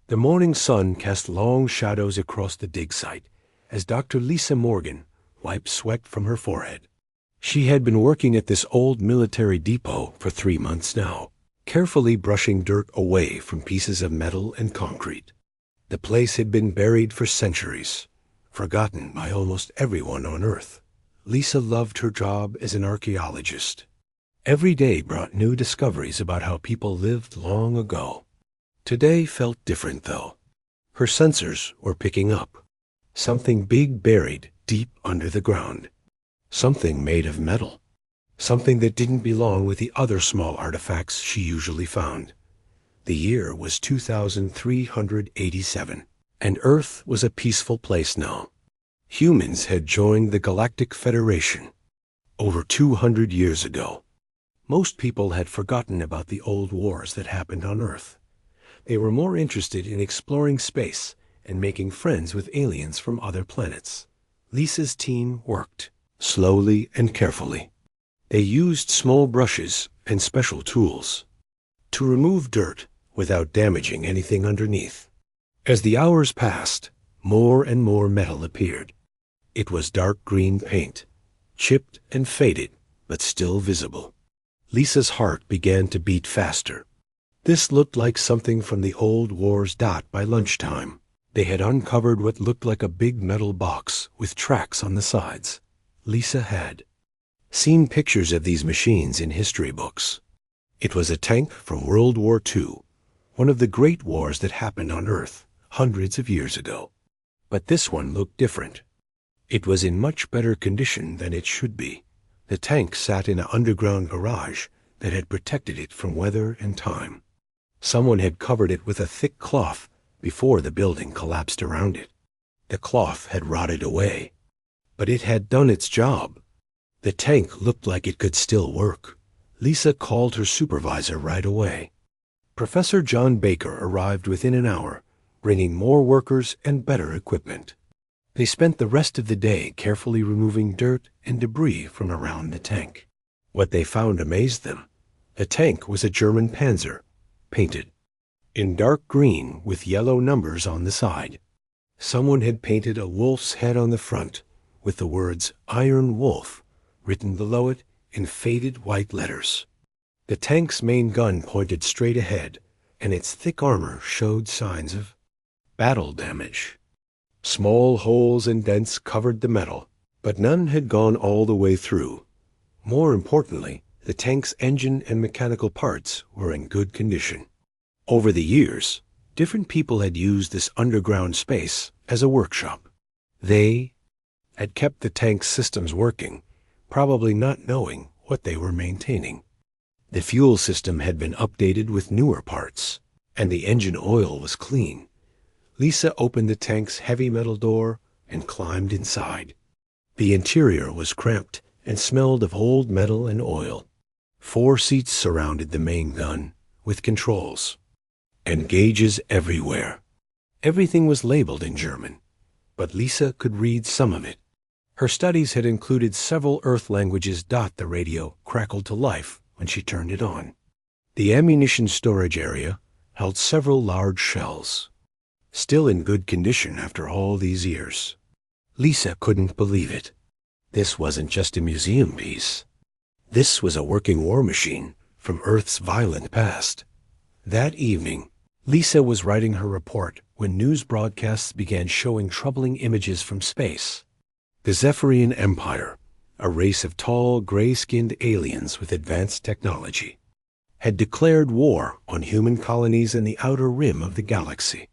The morning sun cast long shadows across the dig site as Dr. Lisa Morgan wiped sweat from her forehead. She had been working at this old military depot for 3 months now, carefully brushing dirt away from pieces of metal and concrete. The place had been buried for centuries, forgotten by almost everyone on Earth. Lisa loved her job as an archaeologist. Every day brought new discoveries about how people lived long ago. Today felt different, though. Her sensors were picking up. Something big buried deep under the ground. Something made of metal. Something that didn't belong with the other small artifacts she usually found. The year was 2387, and Earth was a peaceful place now. Humans had joined the Galactic Federation over 200 years ago. Most people had forgotten about the old wars that happened on Earth. They were more interested in exploring space and making friends with aliens from other planets. Lisa's team worked, slowly and carefully. They used small brushes and special tools to remove dirt without damaging anything underneath. As the hours passed, more and more metal appeared. It was dark green paint, chipped and faded, but still visible. Lisa's heart began to beat faster. This looked like something from the old wars. By lunchtime, they had uncovered what looked like a big metal box with tracks on the sides. Lisa had seen pictures of these machines in history books. It was a tank from World War II, one of the great wars that happened on Earth hundreds of years ago. But this one looked different. It was in much better condition than it should be. The tank sat in an underground garage that had protected it from weather and time. Someone had covered it with a thick cloth before the building collapsed around it. The cloth had rotted away, but it had done its job. The tank looked like it could still work. Lisa called her supervisor right away. Professor John Baker arrived within an hour, bringing more workers and better equipment. They spent the rest of the day carefully removing dirt and debris from around the tank. What they found amazed them. The tank was a German Panzer, painted in dark green with yellow numbers on the side. Someone had painted a wolf's head on the front with the words Iron Wolf written below it in faded white letters. The tank's main gun pointed straight ahead, and its thick armor showed signs of battle damage. Small holes and dents covered the metal, but none had gone all the way through. More importantly, the tank's engine and mechanical parts were in good condition. Over the years, different people had used this underground space as a workshop. They had kept the tank's systems working, probably not knowing what they were maintaining. The fuel system had been updated with newer parts, and the engine oil was clean. Lisa opened the tank's heavy metal door and climbed inside. The interior was cramped and smelled of old metal and oil. 4 seats surrounded the main gun, with controls, and gauges everywhere. Everything was labeled in German, but Lisa could read some of it. Her studies had included several Earth languages. The radio crackled to life when she turned it on. The ammunition storage area held several large shells, still in good condition after all these years. Lisa couldn't believe it. This wasn't just a museum piece. This was a working war machine from Earth's violent past. That evening, Lisa was writing her report when news broadcasts began showing troubling images from space. The Zephyrian Empire, a race of tall, gray-skinned aliens with advanced technology, had declared war on human colonies in the outer rim of the galaxy.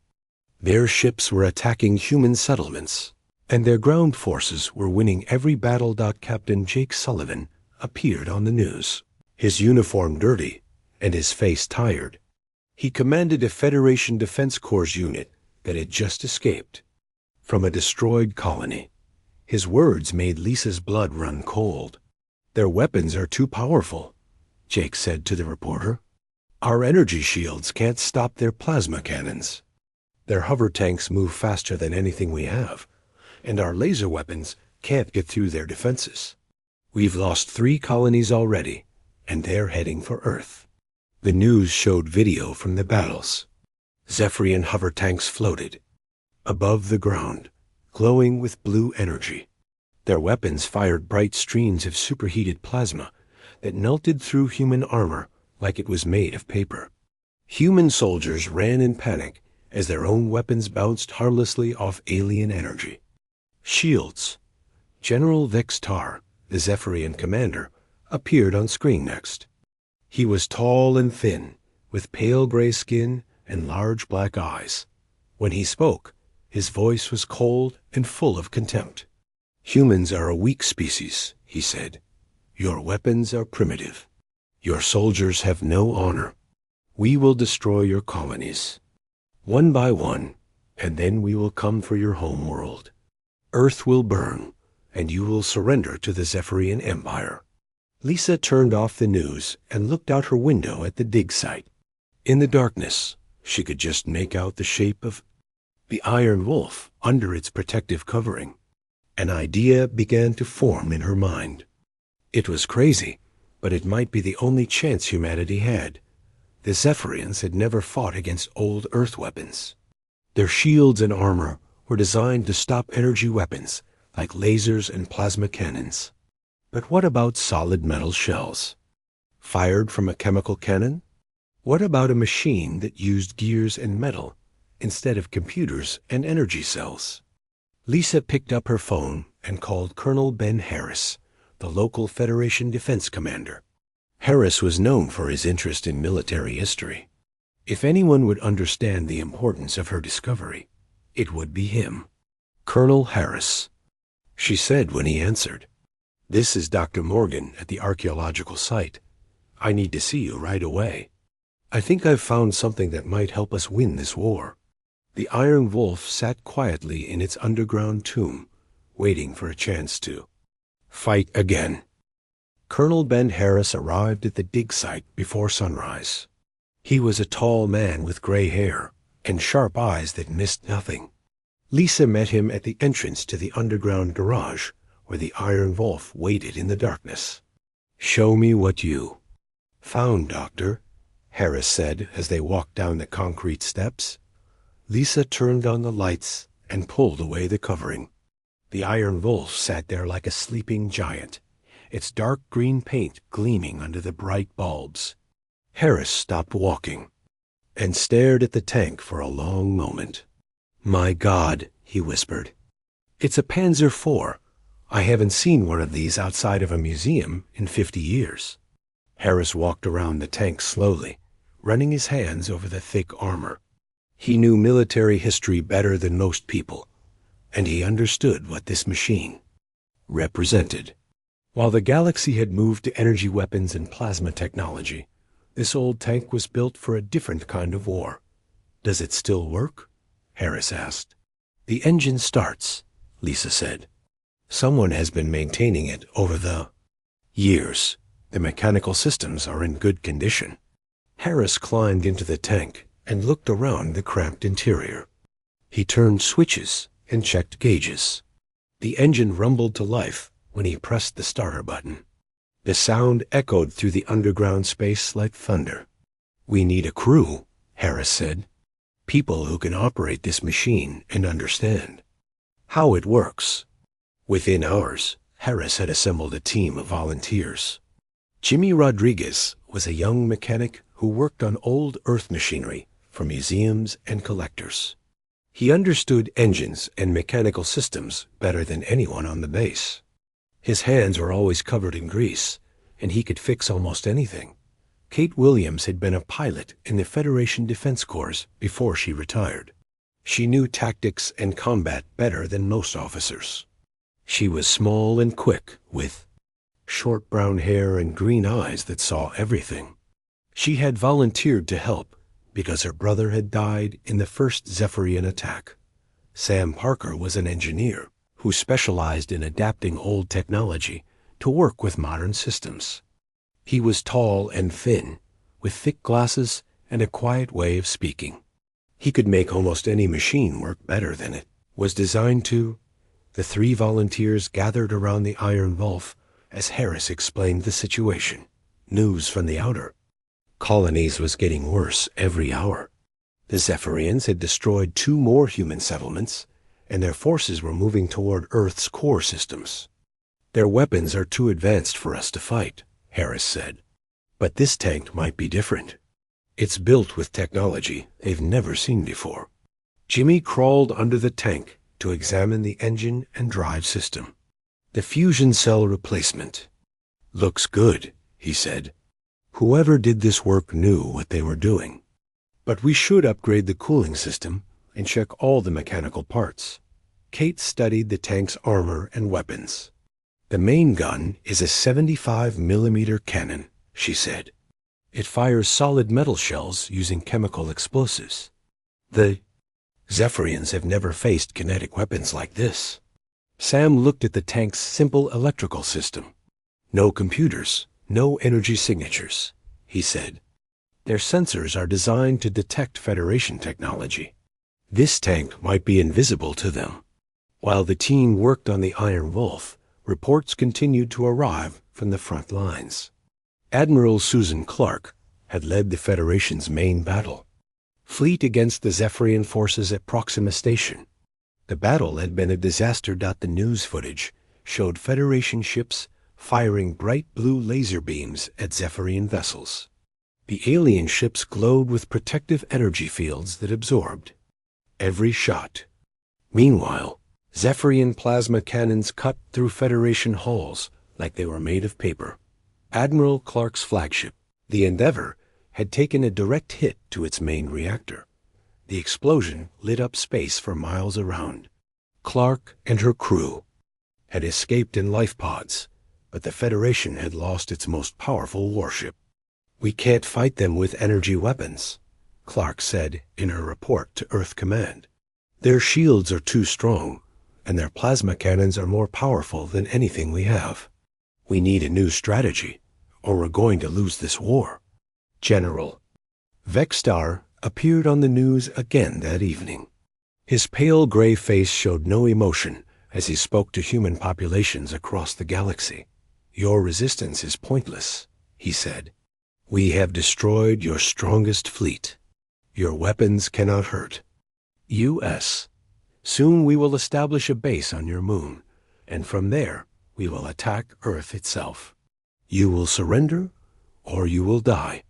Their ships were attacking human settlements, and their ground forces were winning every battle. Captain Jake Sullivan appeared on the news, his uniform dirty and his face tired. He commanded a Federation Defense Corps unit that had just escaped from a destroyed colony. His words made Lisa's blood run cold. "Their weapons are too powerful," Jake said to the reporter. "Our energy shields can't stop their plasma cannons. Their hover tanks move faster than anything we have, and our laser weapons can't get through their defenses. We've lost 3 colonies already, and they're heading for Earth." The news showed video from the battles. Zephyrian hover tanks floated above the ground, glowing with blue energy. Their weapons fired bright streams of superheated plasma that melted through human armor like it was made of paper. Human soldiers ran in panic as their own weapons bounced harmlessly off alien energy. Shields. General Vextar, the Zephyrian commander, appeared on screen next. He was tall and thin, with pale gray skin and large black eyes. When he spoke, his voice was cold and full of contempt. "Humans are a weak species," he said. "Your weapons are primitive. Your soldiers have no honor. We will destroy your colonies, one by one, and then we will come for your home world. Earth will burn, and you will surrender to the Zephyrian Empire." Lisa turned off the news and looked out her window at the dig site. In the darkness, she could just make out the shape of the Iron Wolf under its protective covering. An idea began to form in her mind. It was crazy, but it might be the only chance humanity had. The Zephyrians had never fought against old Earth weapons. Their shields and armor were designed to stop energy weapons like lasers and plasma cannons. But what about solid metal shells? Fired from a chemical cannon? What about a machine that used gears and metal instead of computers and energy cells? Lisa picked up her phone and called Colonel Ben Harris, the local Federation defense commander. Harris was known for his interest in military history. If anyone would understand the importance of her discovery, it would be him. "Colonel Harris," she said when he answered. "This is Dr. Morgan at the archaeological site. I need to see you right away. I think I've found something that might help us win this war." The Iron Wolf sat quietly in its underground tomb, waiting for a chance to fight again. Colonel Ben Harris arrived at the dig site before sunrise. He was a tall man with gray hair and sharp eyes that missed nothing. Lisa met him at the entrance to the underground garage where the Iron Wolf waited in the darkness. "Show me what you found, Doctor," Harris said as they walked down the concrete steps. Lisa turned on the lights and pulled away the covering. The Iron Wolf sat there like a sleeping giant, its dark green paint gleaming under the bright bulbs. Harris stopped walking and stared at the tank for a long moment. "My God," he whispered. "It's a Panzer IV. I haven't seen one of these outside of a museum in 50 years. Harris walked around the tank slowly, running his hands over the thick armor. He knew military history better than most people, and he understood what this machine represented. While the galaxy had moved to energy weapons and plasma technology, this old tank was built for a different kind of war. "Does it still work?" Harris asked. "The engine starts," Lisa said. "Someone has been maintaining it over the years. The mechanical systems are in good condition." Harris climbed into the tank and looked around the cramped interior. He turned switches and checked gauges. The engine rumbled to life when he pressed the starter button. The sound echoed through the underground space like thunder. "We need a crew," Harris said. "People who can operate this machine and understand how it works." Within hours, Harris had assembled a team of volunteers. Jimmy Rodriguez was a young mechanic who worked on old Earth machinery for museums and collectors. He understood engines and mechanical systems better than anyone on the base. His hands were always covered in grease, and he could fix almost anything. Kate Williams had been a pilot in the Federation Defense Corps before she retired. She knew tactics and combat better than most officers. She was small and quick, with short brown hair and green eyes that saw everything. She had volunteered to help because her brother had died in the first Zephyrian attack. Sam Parker was an engineer who specialized in adapting old technology to work with modern systems. He was tall and thin, with thick glasses and a quiet way of speaking. He could make almost any machine work better than it was designed to. The three volunteers gathered around the Iron Wolf as Harris explained the situation. News from the outer colonies was getting worse every hour. The Zephyrians had destroyed 2 more human settlements, and their forces were moving toward Earth's core systems. Their weapons are too advanced for us to fight, Harris said. But this tank might be different. It's built with technology they've never seen before. Jimmy crawled under the tank to examine the engine and drive system. The fusion cell replacement. Looks good, he said. Whoever did this work knew what they were doing. But we should upgrade the cooling system and check all the mechanical parts. Kate studied the tank's armor and weapons. The main gun is a 75mm cannon, she said. It fires solid metal shells using chemical explosives. The Zephyrians have never faced kinetic weapons like this. Sam looked at the tank's simple electrical system. No computers, no energy signatures, he said. Their sensors are designed to detect Federation technology. This tank might be invisible to them. While the team worked on the Iron Wolf, reports continued to arrive from the front lines. Admiral Susan Clark had led the Federation's main battle. Fleet against the Zephyrian forces at Proxima Station. The battle had been a disaster. The news footage showed Federation ships firing bright blue laser beams at Zephyrian vessels. The alien ships glowed with protective energy fields that absorbed every shot. Meanwhile, Zephyrian plasma cannons cut through Federation hulls like they were made of paper. Admiral Clark's flagship, the Endeavour, had taken a direct hit to its main reactor. The explosion lit up space for miles around. Clark and her crew had escaped in life pods, but the Federation had lost its most powerful warship. We can't fight them with energy weapons, Clark said in her report to Earth Command. Their shields are too strong, and their plasma cannons are more powerful than anything we have. We need a new strategy, or we're going to lose this war. General Vexstar appeared on the news again that evening. His pale gray face showed no emotion as he spoke to human populations across the galaxy. Your resistance is pointless, he said. We have destroyed your strongest fleet. Your weapons cannot hurt. U.S. Soon we will establish a base on your moon, and from there we will attack Earth itself. You will surrender, or you will die.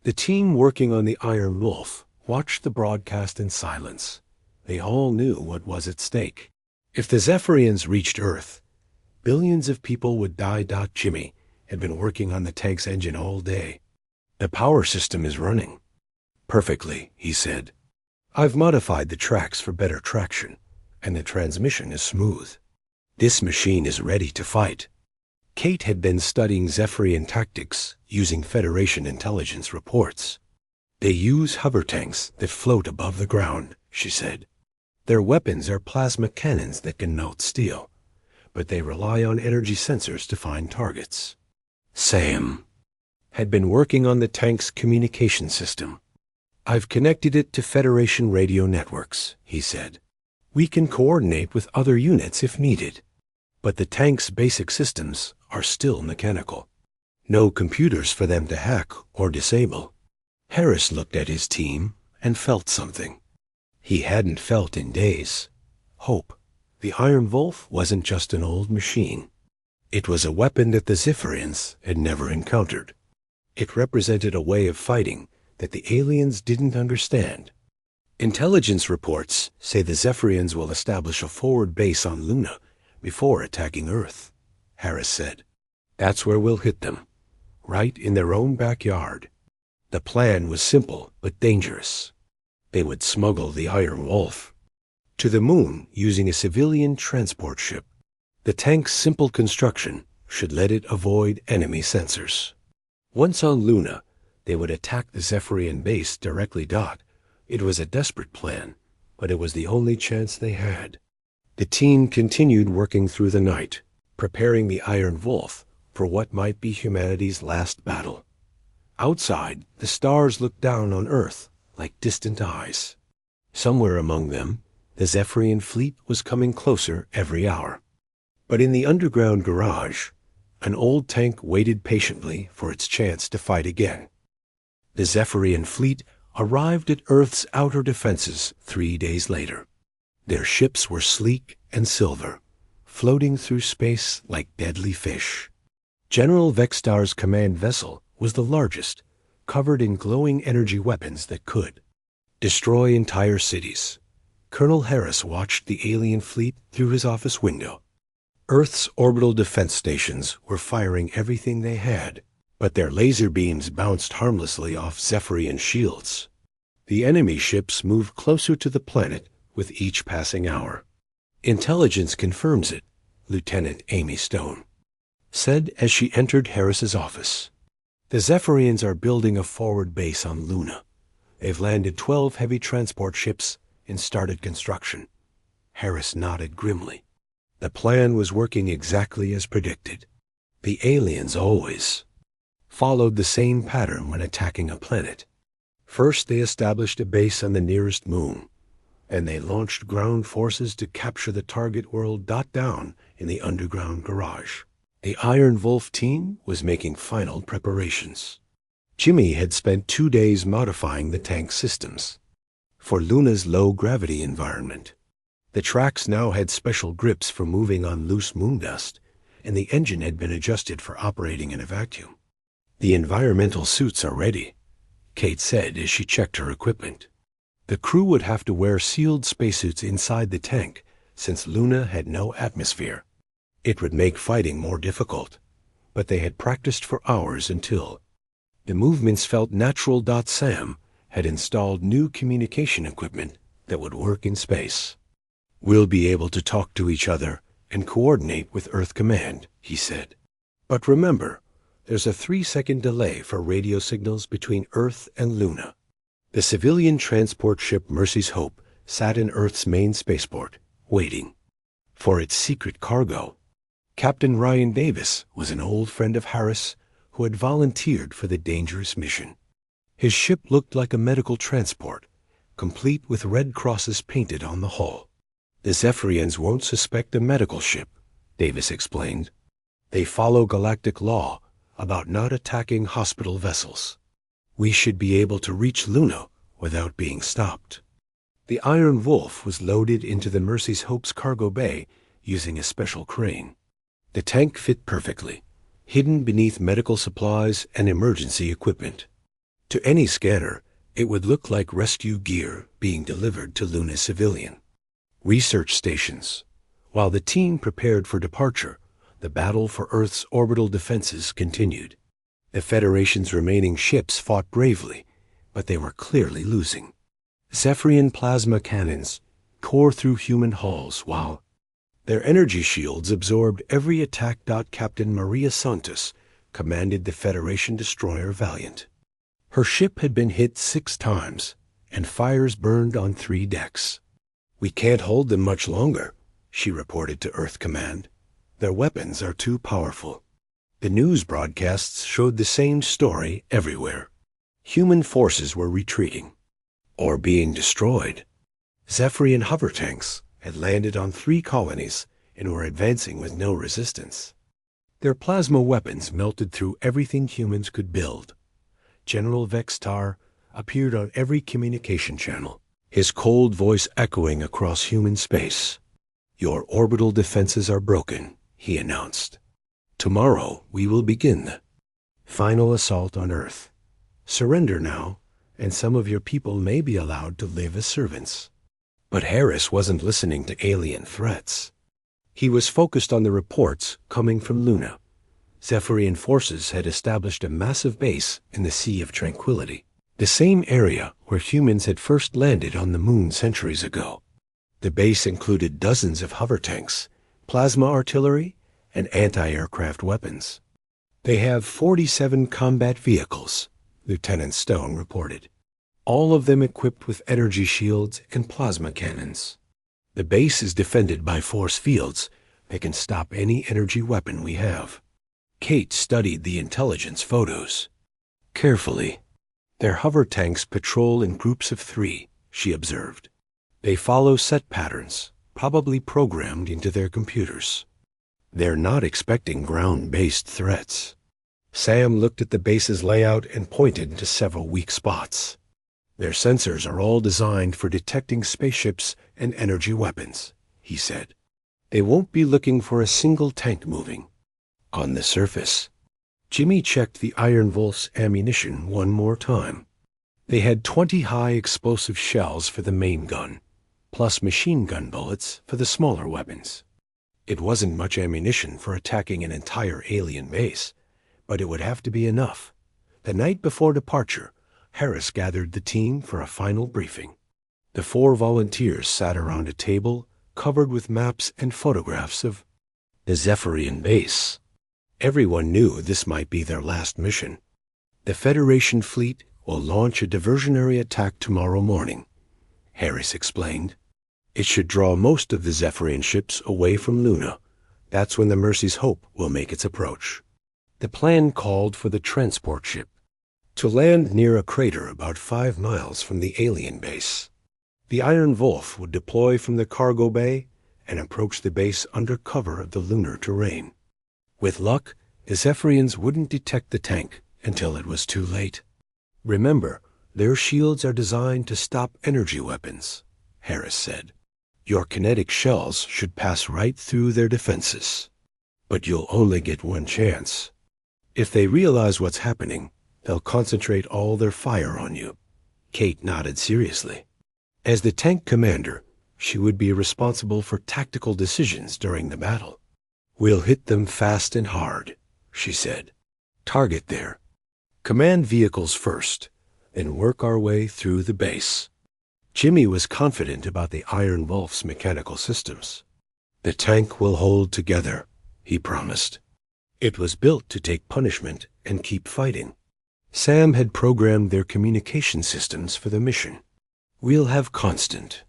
The team working on the Iron Wolf watched the broadcast in silence. They all knew what was at stake. If the Zephyrians reached Earth, billions of people would die. Jimmy had been working on the tank's engine all day. The power system is running perfectly, he said. I've modified the tracks for better traction, and the transmission is smooth. This machine is ready to fight. Kate had been studying Zephyrian tactics using Federation intelligence reports. They use hover tanks that float above the ground, she said. Their weapons are plasma cannons that can melt steel, but they rely on energy sensors to find targets. Sam had been working on the tank's communication system. I've connected it to Federation radio networks, he said. We can coordinate with other units if needed. But the tank's basic systems are still mechanical. No computers for them to hack or disable. Harris looked at his team and felt something he hadn't felt in days. Hope. The Iron Wolf wasn't just an old machine. It was a weapon that the Zephyrians had never encountered. It represented a way of fighting that the aliens didn't understand. Intelligence reports say the Zephyrians will establish a forward base on Luna before attacking Earth, Harris said. That's where we'll hit them, right in their own backyard. The plan was simple but dangerous. They would smuggle the Iron Wolf to the moon using a civilian transport ship. The tank's simple construction should let it avoid enemy sensors. Once on Luna, they would attack the Zephyrian base directly. It was a desperate plan, but it was the only chance they had. The team continued working through the night, preparing the Iron Wolf for what might be humanity's last battle. Outside, the stars looked down on Earth like distant eyes. Somewhere among them, the Zephyrian fleet was coming closer every hour. But in the underground garage, an old tank waited patiently for its chance to fight again. The Zephyrian fleet arrived at Earth's outer defenses 3 days later. Their ships were sleek and silver, floating through space like deadly fish. General Vextar's command vessel was the largest, covered in glowing energy weapons that could destroy entire cities. Colonel Harris watched the alien fleet through his office window. Earth's orbital defense stations were firing everything they had, but their laser beams bounced harmlessly off Zephyrian shields. The enemy ships moved closer to the planet with each passing hour. "Intelligence confirms it," Lieutenant Amy Stone said as she entered Harris's office. "The Zephyrians are building a forward base on Luna. They've landed 12 heavy transport ships and started construction." Harris nodded grimly. The plan was working exactly as predicted. The aliens always followed the same pattern when attacking a planet. First, they established a base on the nearest moon, and they launched ground forces to capture the target world down in the underground garage. The Iron Wolf team was making final preparations. Jimmy had spent 2 days modifying the tank systems for Luna's low-gravity environment. The tracks now had special grips for moving on loose moon dust, and the engine had been adjusted for operating in a vacuum. "The environmental suits are ready," Kate said as she checked her equipment. The crew would have to wear sealed spacesuits inside the tank since Luna had no atmosphere. It would make fighting more difficult, but they had practiced for hours until the movements felt natural. Sam had installed new communication equipment that would work in space. "We'll be able to talk to each other and coordinate with Earth Command," he said. "But remember, there's a 3-second delay for radio signals between Earth and Luna." The civilian transport ship Mercy's Hope sat in Earth's main spaceport, waiting for its secret cargo. Captain Ryan Davis was an old friend of Harris who had volunteered for the dangerous mission. His ship looked like a medical transport, complete with red crosses painted on the hull. "The Zephyrians won't suspect a medical ship," Davis explained. "They follow galactic law about not attacking hospital vessels. We should be able to reach Luna without being stopped." The Iron Wolf was loaded into the Mercy's Hope's cargo bay using a special crane. The tank fit perfectly, hidden beneath medical supplies and emergency equipment. To any scanner, it would look like rescue gear being delivered to Luna's civilian research stations. While the team prepared for departure, the battle for Earth's orbital defenses continued. The Federation's remaining ships fought bravely, but they were clearly losing. Zephyrian plasma cannons tore through human hulls while their energy shields absorbed every attack. Captain Maria Santos commanded the Federation destroyer Valiant. Her ship had been hit 6 times, and fires burned on 3 decks. "We can't hold them much longer," she reported to Earth Command. "Their weapons are too powerful." The news broadcasts showed the same story everywhere. Human forces were retreating or being destroyed. Zephyrian hover tanks had landed on 3 colonies and were advancing with no resistance. Their plasma weapons melted through everything humans could build. General Vextar appeared on every communication channel, his cold voice echoing across human space. "Your orbital defenses are broken," he announced. "Tomorrow we will begin the final assault on Earth. Surrender now, and some of your people may be allowed to live as servants." But Harris wasn't listening to alien threats. He was focused on the reports coming from Luna. Zephyrian forces had established a massive base in the Sea of Tranquility, the same area where humans had first landed on the moon centuries ago. The base included dozens of hover tanks, plasma artillery, and anti-aircraft weapons. "They have 47 combat vehicles," Lieutenant Stone reported, "all of them equipped with energy shields and plasma cannons. The base is defended by force fields that can stop any energy weapon we have." Kate studied the intelligence photos carefully. "Their hover tanks patrol in groups of 3, she observed. "They follow set patterns, probably programmed into their computers. They're not expecting ground-based threats." Sam looked at the base's layout and pointed to several weak spots. Their sensors are all designed for detecting spaceships and energy weapons, he said. They won't be looking for a single tank moving. On the surface, Jimmy checked the Iron Wolf's ammunition one more time. They had 20 high-explosive shells for the main gun, plus machine gun bullets for the smaller weapons. It wasn't much ammunition for attacking an entire alien base, but it would have to be enough. The night before departure, Harris gathered the team for a final briefing. The 4 volunteers sat around a table covered with maps and photographs of the Zephyrian base. Everyone knew this might be their last mission. The Federation fleet will launch a diversionary attack tomorrow morning, Harris explained. It should draw most of the Zephyrian ships away from Luna. That's when the Mercy's Hope will make its approach. The plan called for the transport ship to land near a crater about 5 miles from the alien base. The Iron Wolf would deploy from the cargo bay and approach the base under cover of the lunar terrain. With luck, the Zephyrians wouldn't detect the tank until it was too late. Remember, their shields are designed to stop energy weapons, Harris said. Your kinetic shells should pass right through their defenses. But you'll only get one chance. If they realize what's happening, they'll concentrate all their fire on you. Kate nodded seriously. As the tank commander, she would be responsible for tactical decisions during the battle. We'll hit them fast and hard, she said. Target there. Command vehicles first, then work our way through the base. Jimmy was confident about the Iron Wolf's mechanical systems. The tank will hold together, he promised. It was built to take punishment and keep fighting. Sam had programmed their communication systems for the mission. We'll have constant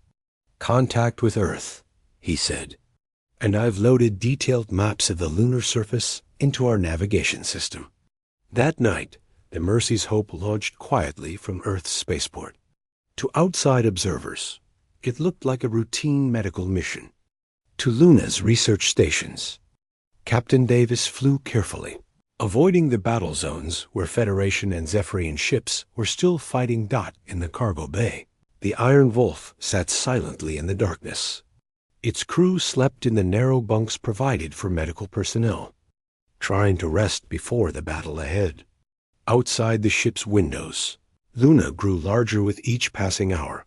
contact with Earth, he said, and I've loaded detailed maps of the lunar surface into our navigation system. That night, the Mercy's Hope launched quietly from Earth's spaceport. To outside observers, it looked like a routine medical mission. To Luna's research stations, Captain Davis flew carefully, avoiding the battle zones where Federation and Zephyrian ships were still fighting in the cargo bay. The Iron Wolf sat silently in the darkness. Its crew slept in the narrow bunks provided for medical personnel, trying to rest before the battle ahead. Outside the ship's windows, Luna grew larger with each passing hour.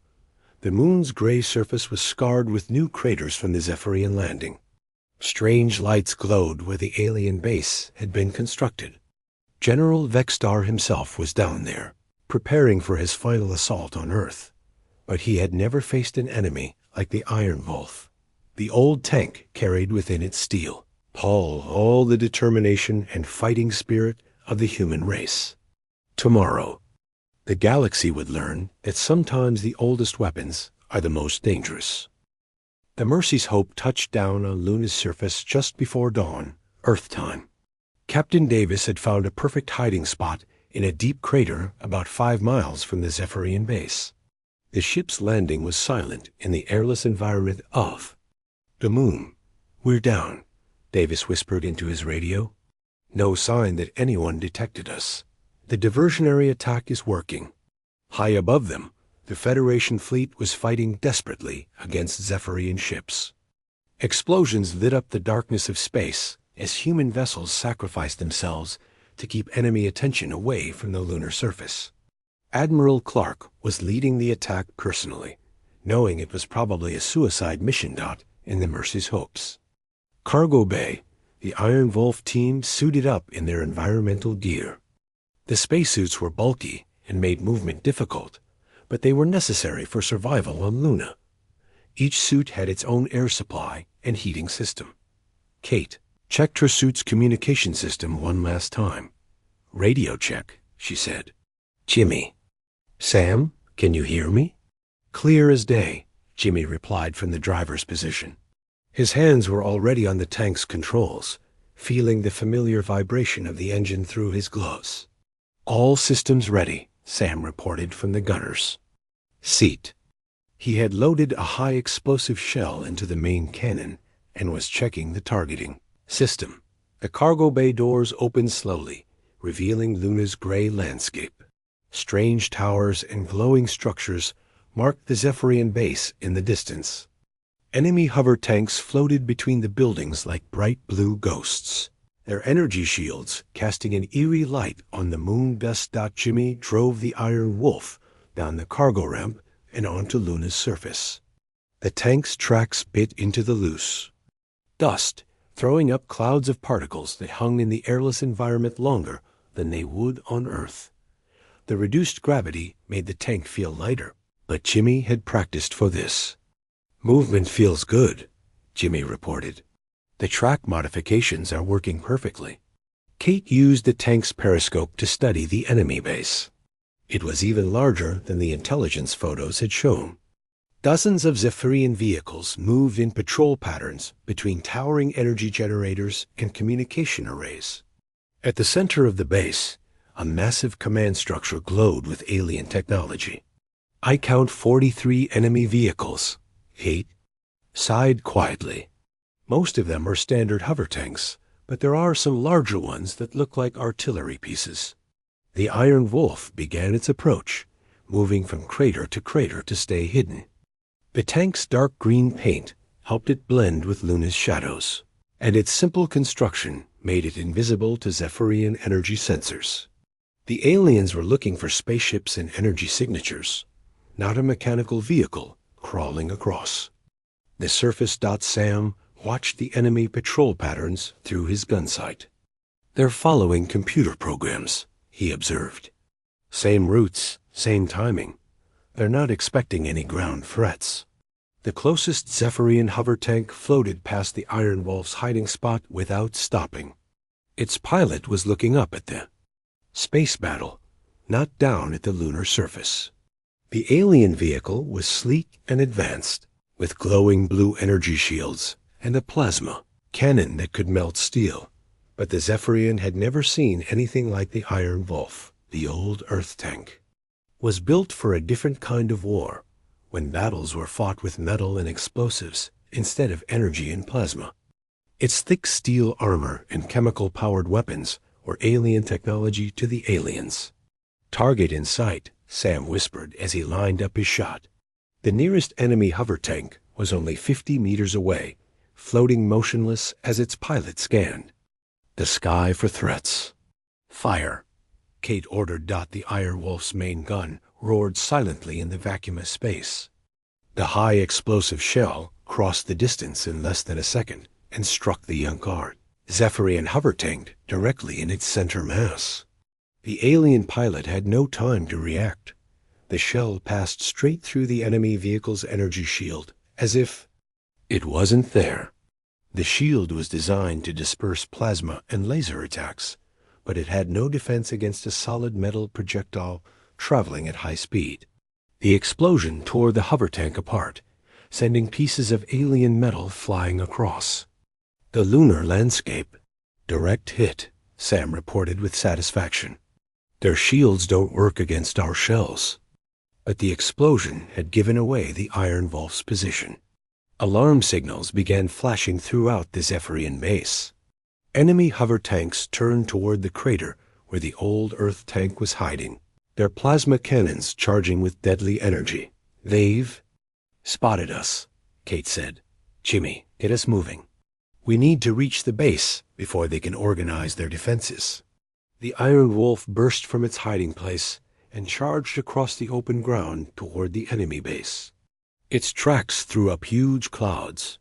The moon's gray surface was scarred with new craters from the Zephyrian landing. Strange lights glowed where the alien base had been constructed. General Vextar himself was down there, preparing for his final assault on Earth. But he had never faced an enemy like the Iron Wolf. The old tank carried within its steel, all the determination and fighting spirit of the human race. Tomorrow, the galaxy would learn that sometimes the oldest weapons are the most dangerous. The Mercy's Hope touched down on Luna's surface just before dawn, Earth time. Captain Davis had found a perfect hiding spot in a deep crater about 5 miles from the Zephyrian base. The ship's landing was silent in the airless environment of the moon. We're down, Davis whispered into his radio. No sign that anyone detected us. The diversionary attack is working. High above them, the Federation fleet was fighting desperately against Zephyrian ships. Explosions lit up the darkness of space as human vessels sacrificed themselves to keep enemy attention away from the lunar surface. Admiral Clark was leading the attack personally, knowing it was probably a suicide mission in the Mercy's Hopes. Cargo Bay, the Iron Wolf team suited up in their environmental gear. The spacesuits were bulky and made movement difficult, but they were necessary for survival on Luna. Each suit had its own air supply and heating system. Kate checked her suit's communication system one last time. Radio check, she said. Jimmy. Sam, can you hear me? Clear as day, Jimmy replied from the driver's position. His hands were already on the tank's controls, feeling the familiar vibration of the engine through his gloves. All systems ready, Sam reported from the gunners. Seat. He had loaded a high-explosive shell into the main cannon and was checking the targeting system. The cargo bay doors opened slowly, revealing Luna's gray landscape. Strange towers and glowing structures marked the Zephyrian base in the distance. Enemy hover tanks floated between the buildings like bright blue ghosts, their energy shields casting an eerie light on the moon dust. Jimmy drove the Iron Wolf down the cargo ramp and onto Luna's surface. The tank's tracks bit into the loose dust, throwing up clouds of particles that hung in the airless environment longer than they would on Earth. The reduced gravity made the tank feel lighter, but Jimmy had practiced for this. "Movement feels good," Jimmy reported. "The track modifications are working perfectly." Kate used the tank's periscope to study the enemy base. It was even larger than the intelligence photos had shown. Dozens of Zephyrian vehicles moved in patrol patterns between towering energy generators and communication arrays. At the center of the base, a massive command structure glowed with alien technology. "I count 43 enemy vehicles," Kate sighed quietly. "Most of them are standard hover tanks, but there are some larger ones that look like artillery pieces." The Iron Wolf began its approach, moving from crater to stay hidden. The tank's dark green paint helped it blend with Luna's shadows, and its simple construction made it invisible to Zephyrian energy sensors. The aliens were looking for spaceships and energy signatures, not a mechanical vehicle crawling across. The surface. Sam watched the enemy patrol patterns through his gun sight. "They're following computer programs," he observed. "Same routes, same timing. They're not expecting any ground threats." The closest Zephyrian hover tank floated past the Iron Wolf's hiding spot without stopping. Its pilot was looking up at the space battle, not down at the lunar surface. The alien vehicle was sleek and advanced, with glowing blue energy shields and a plasma cannon that could melt steel. But the Zephyrian had never seen anything like the Iron Wolf. The old Earth tank was built for a different kind of war, when battles were fought with metal and explosives instead of energy and plasma. Its thick steel armor and chemical-powered weapons were alien technology to the aliens. "Target in sight," Sam whispered as he lined up his shot. The nearest enemy hover tank was only 50 meters away, floating motionless as its pilot scanned the sky for threats. "Fire," Kate ordered. The Iron Wolf's main gun roared silently in the vacuum of space. The high explosive shell crossed the distance in less than a second and struck the young guard, Zephyrian hover tank, directly in its center mass. The alien pilot had no time to react. The shell passed straight through the enemy vehicle's energy shield, as if it wasn't there. The shield was designed to disperse plasma and laser attacks, but it had no defense against a solid metal projectile traveling at high speed. The explosion tore the hover tank apart, sending pieces of alien metal flying across the lunar landscape. "Direct hit," Sam reported with satisfaction. "Their shields don't work against our shells." But the explosion had given away the Iron Wolf's position. Alarm signals began flashing throughout the Zephyrian base. Enemy hover tanks turned toward the crater where the old Earth tank was hiding, their plasma cannons charging with deadly energy. "They've spotted us," Kate said. "Jimmy, get us moving. We need to reach the base before they can organize their defenses." The Iron Wolf burst from its hiding place and charged across the open ground toward the enemy base. Its tracks threw up huge clouds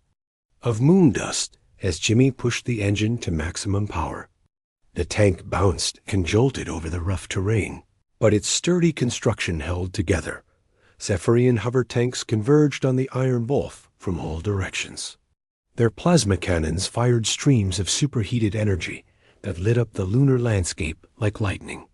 of moon dust as Jimmy pushed the engine to maximum power. The tank bounced and jolted over the rough terrain, but its sturdy construction held together. Zephyrian hover tanks converged on the Iron Wolf from all directions. Their plasma cannons fired streams of superheated energy that lit up the lunar landscape like lightning.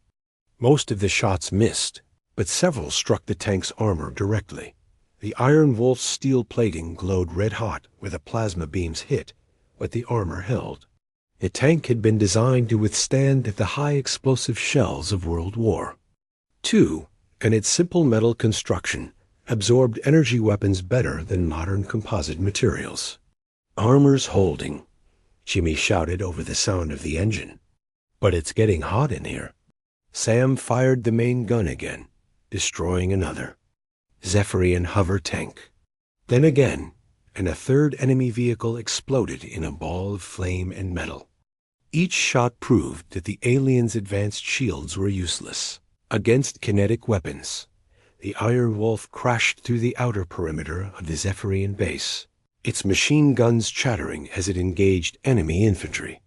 Most of the shots missed, but several struck the tank's armor directly. The Iron Wolf's steel plating glowed red-hot where the plasma beams hit, but the armor held. The tank had been designed to withstand the high explosive shells of World War II, and its simple metal construction absorbed energy weapons better than modern composite materials. "Armor's holding," Jimmy shouted over the sound of the engine. "But it's getting hot in here." Sam fired the main gun again, destroying another Zephyrian hover tank. Then again, and a third enemy vehicle exploded in a ball of flame and metal. Each shot proved that the aliens' advanced shields were useless against kinetic weapons. The Iron Wolf crashed through the outer perimeter of the Zephyrian base, its machine guns chattering as it engaged enemy infantry.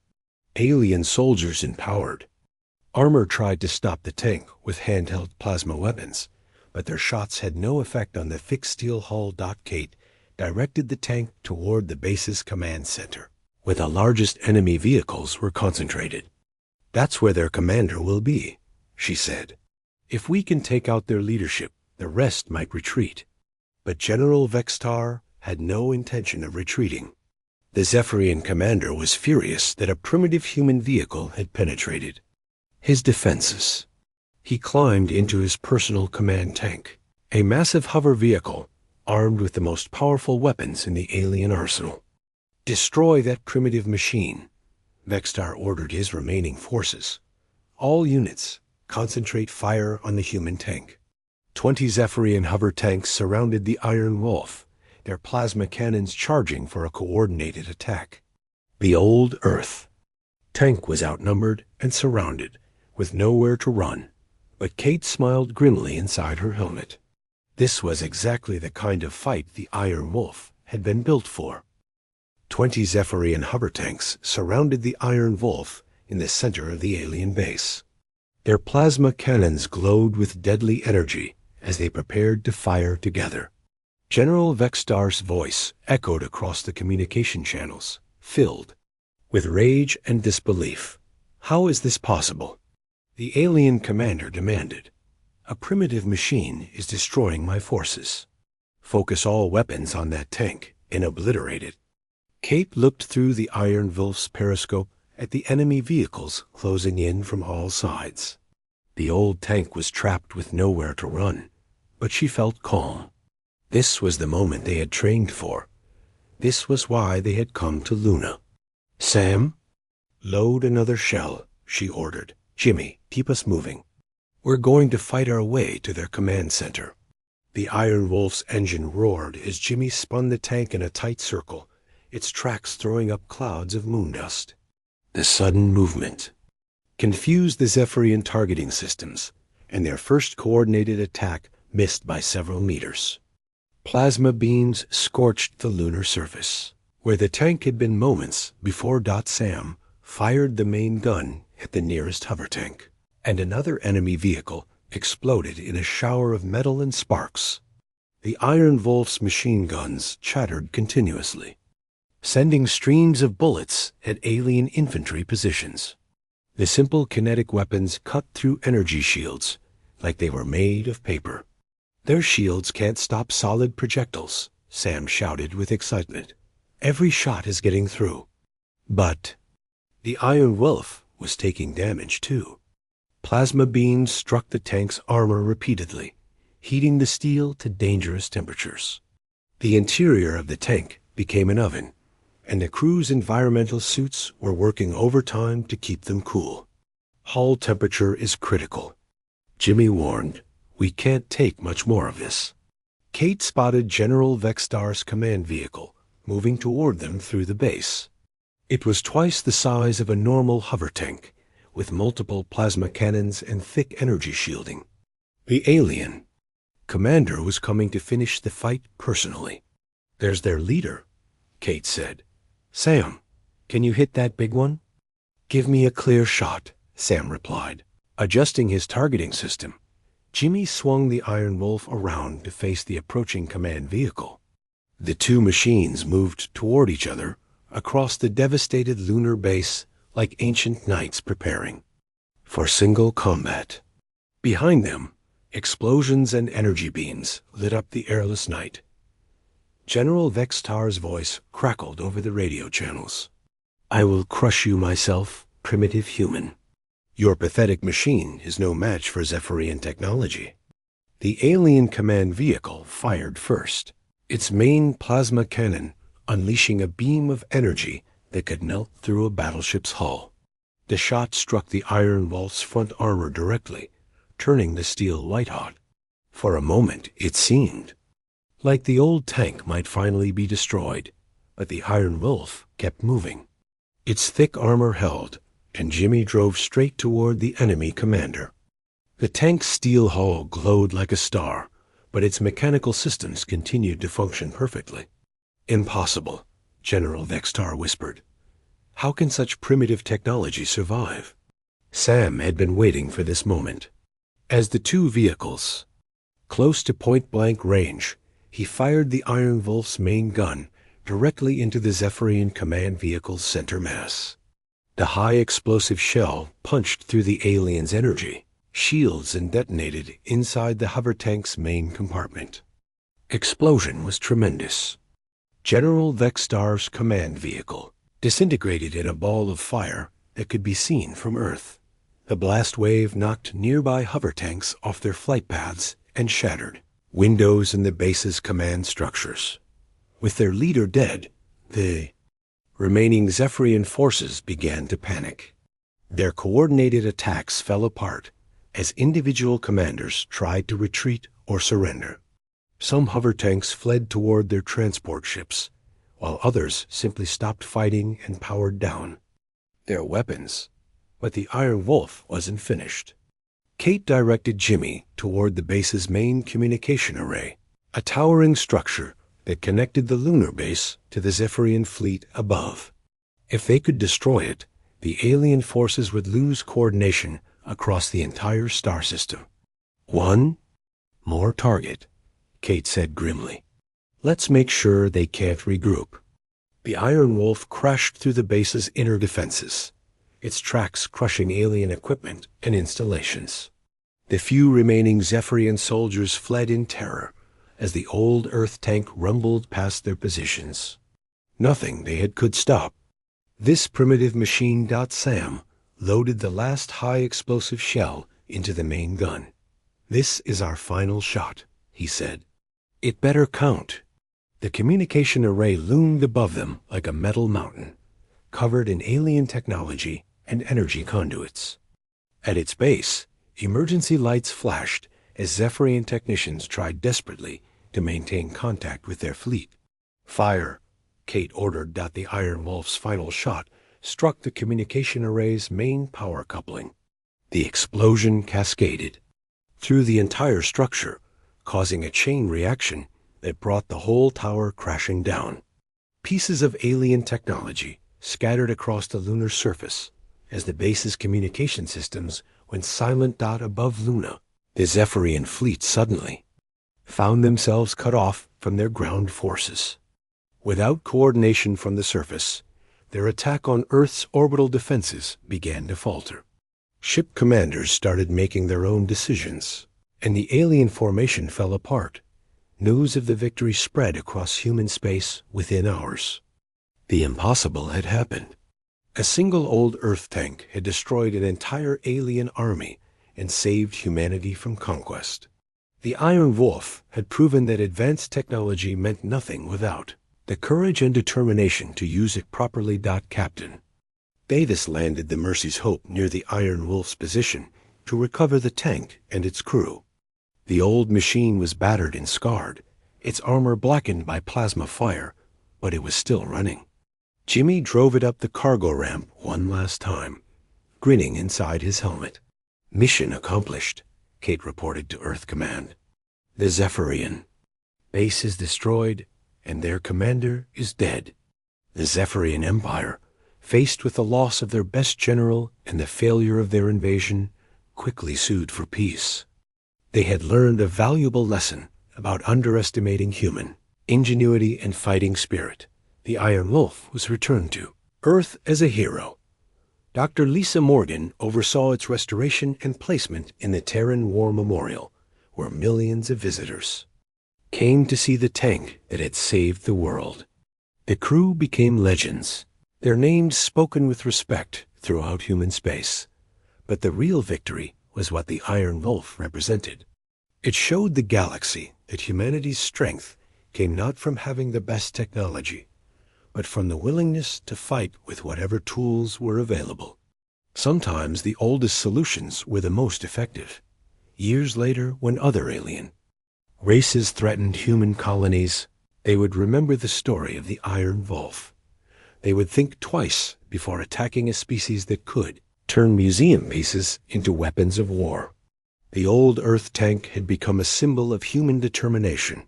Alien soldiers empowered. Armor tried to stop the tank with handheld plasma weapons, but their shots had no effect on the thick steel hull. Kate directed the tank toward the base's command center, where the largest enemy vehicles were concentrated. "That's where their commander will be," she said. "If we can take out their leadership, the rest might retreat." But General Vextar had no intention of retreating. The Zephyrian commander was furious that a primitive human vehicle had penetrated his defenses. He climbed into his personal command tank, a massive hover vehicle armed with the most powerful weapons in the alien arsenal. "Destroy that primitive machine," Vextar ordered his remaining forces. "All units, concentrate fire on the human tank." 20 Zephyrian hover tanks surrounded the Iron Wolf, their plasma cannons charging for a coordinated attack. The old Earth. Tank was outnumbered and surrounded, with nowhere to run, but Kate smiled grimly inside her helmet. This was exactly the kind of fight the Iron Wolf had been built for. 20 Zephyrian hover tanks surrounded the Iron Wolf in the center of the alien base. Their plasma cannons glowed with deadly energy as they prepared to fire together. General Vextar's voice echoed across the communication channels, filled with rage and disbelief. "How is this possible?" The alien commander demanded. "A primitive machine is destroying my forces. Focus all weapons on that tank and obliterate it." Kate looked through the Iron Wolf's periscope at the enemy vehicles closing in from all sides. The old tank was trapped with nowhere to run, but she felt calm. This was the moment they had trained for. This was why they had come to Luna. "Sam, load another shell," she ordered. "Jimmy, keep us moving. We're going to fight our way to their command center." The Iron Wolf's engine roared as Jimmy spun the tank in a tight circle, its tracks throwing up clouds of moon dust. The sudden movement confused the Zephyrian targeting systems, and their first coordinated attack missed by several meters. Plasma beams scorched the lunar surface, where the tank had been moments before Sam fired the main gun at the nearest hover tank, and another enemy vehicle exploded in a shower of metal and sparks. The Iron Wolf's machine guns chattered continuously, sending streams of bullets at alien infantry positions. The simple kinetic weapons cut through energy shields like they were made of paper. "Their shields can't stop solid projectiles," Sam shouted with excitement. "Every shot is getting through." But the Iron Wolf was taking damage too. Plasma beams struck the tank's armor repeatedly, heating the steel to dangerous temperatures. The interior of the tank became an oven, and the crew's environmental suits were working overtime to keep them cool. "Hull temperature is critical," Jimmy warned. "We can't take much more of this." Kate spotted General Vextar's command vehicle moving toward them through the base. It was twice the size of a normal hover tank, with multiple plasma cannons and thick energy shielding. The alien commander was coming to finish the fight personally. "There's their leader," Kate said. "Sam, can you hit that big one?" "Give me a clear shot," Sam replied. Adjusting his targeting system, Jimmy swung the Iron Wolf around to face the approaching command vehicle. The two machines moved toward each other across the devastated lunar base like ancient knights preparing for single combat. Behind them, explosions and energy beams lit up the airless night. General Vextar's voice crackled over the radio channels. "I will crush you myself, primitive human. Your pathetic machine is no match for Zephyrian technology." The alien command vehicle fired first, its main plasma cannon unleashing a beam of energy that could melt through a battleship's hull. The shot struck the Iron Wolf's front armor directly, turning the steel white-hot. For a moment, it seemed like the old tank might finally be destroyed, but the Iron Wolf kept moving. Its thick armor held, and Jimmy drove straight toward the enemy commander. The tank's steel hull glowed like a star, but its mechanical systems continued to function perfectly. "Impossible," General Vextar whispered. "How can such primitive technology survive?" Sam had been waiting for this moment. As the two vehicles, close to point-blank range, he fired the Iron Wolf's main gun directly into the Zephyrian command vehicle's center mass. The high-explosive shell punched through the alien's energy shields and detonated inside the hover tank's main compartment. Explosion was tremendous. General Vextar's command vehicle disintegrated in a ball of fire that could be seen from Earth. The blast wave knocked nearby hover tanks off their flight paths and shattered windows in the base's command structures. With their leader dead, the remaining Zephyrian forces began to panic. Their coordinated attacks fell apart as individual commanders tried to retreat or surrender. Some hover tanks fled toward their transport ships, while others simply stopped fighting and powered down their weapons. But the Iron Wolf wasn't finished. Kate directed Jimmy toward the base's main communication array, a towering structure that connected the lunar base to the Zephyrian fleet above. If they could destroy it, the alien forces would lose coordination across the entire star system. "One more target," Kate said grimly. "Let's make sure they can't regroup." The Iron Wolf crashed through the base's inner defenses, its tracks crushing alien equipment and installations. The few remaining Zephyrian soldiers fled in terror as the old Earth tank rumbled past their positions. Nothing they had could stop. This primitive machine. Sam loaded the last high-explosive shell into the main gun. "This is our final shot," he said. "It better count." The communication array loomed above them like a metal mountain, covered in alien technology and energy conduits. At its base, emergency lights flashed as Zephyrian technicians tried desperately to maintain contact with their fleet. "Fire," Kate ordered. The Iron Wolf's final shot struck the communication array's main power coupling. The explosion cascaded through the entire structure, causing a chain reaction that brought the whole tower crashing down. Pieces of alien technology scattered across the lunar surface as the base's communication systems went silent. Above Luna, the Zephyrian fleet suddenly found themselves cut off from their ground forces. Without coordination from the surface, their attack on Earth's orbital defenses began to falter. Ship commanders started making their own decisions, and the alien formation fell apart. News of the victory spread across human space within hours. The impossible had happened. A single old Earth tank had destroyed an entire alien army and saved humanity from conquest. The Iron Wolf had proven that advanced technology meant nothing without the courage and determination to use it properly. Captain Davis landed the Mercy's Hope near the Iron Wolf's position to recover the tank and its crew. The old machine was battered and scarred, its armor blackened by plasma fire, but it was still running. Jimmy drove it up the cargo ramp one last time, grinning inside his helmet. "Mission accomplished," Kate reported to Earth Command. "The Zephyrian base is destroyed, and their commander is dead." The Zephyrian Empire, faced with the loss of their best general and the failure of their invasion, quickly sued for peace. They had learned a valuable lesson about underestimating human ingenuity and fighting spirit. The Iron Wolf was returned to Earth as a hero. Dr. Lisa Morgan oversaw its restoration and placement in the Terran War Memorial, where millions of visitors came to see the tank that had saved the world. The crew became legends, their names spoken with respect throughout human space. But the real victory was what the Iron Wolf represented. It showed the galaxy that humanity's strength came not from having the best technology, but from the willingness to fight with whatever tools were available. Sometimes the oldest solutions were the most effective. Years later, when other alien races threatened human colonies, they would remember the story of the Iron Wolf. They would think twice before attacking a species that could turn museum pieces into weapons of war. The old Earth tank had become a symbol of human determination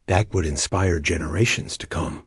that would inspire generations to come.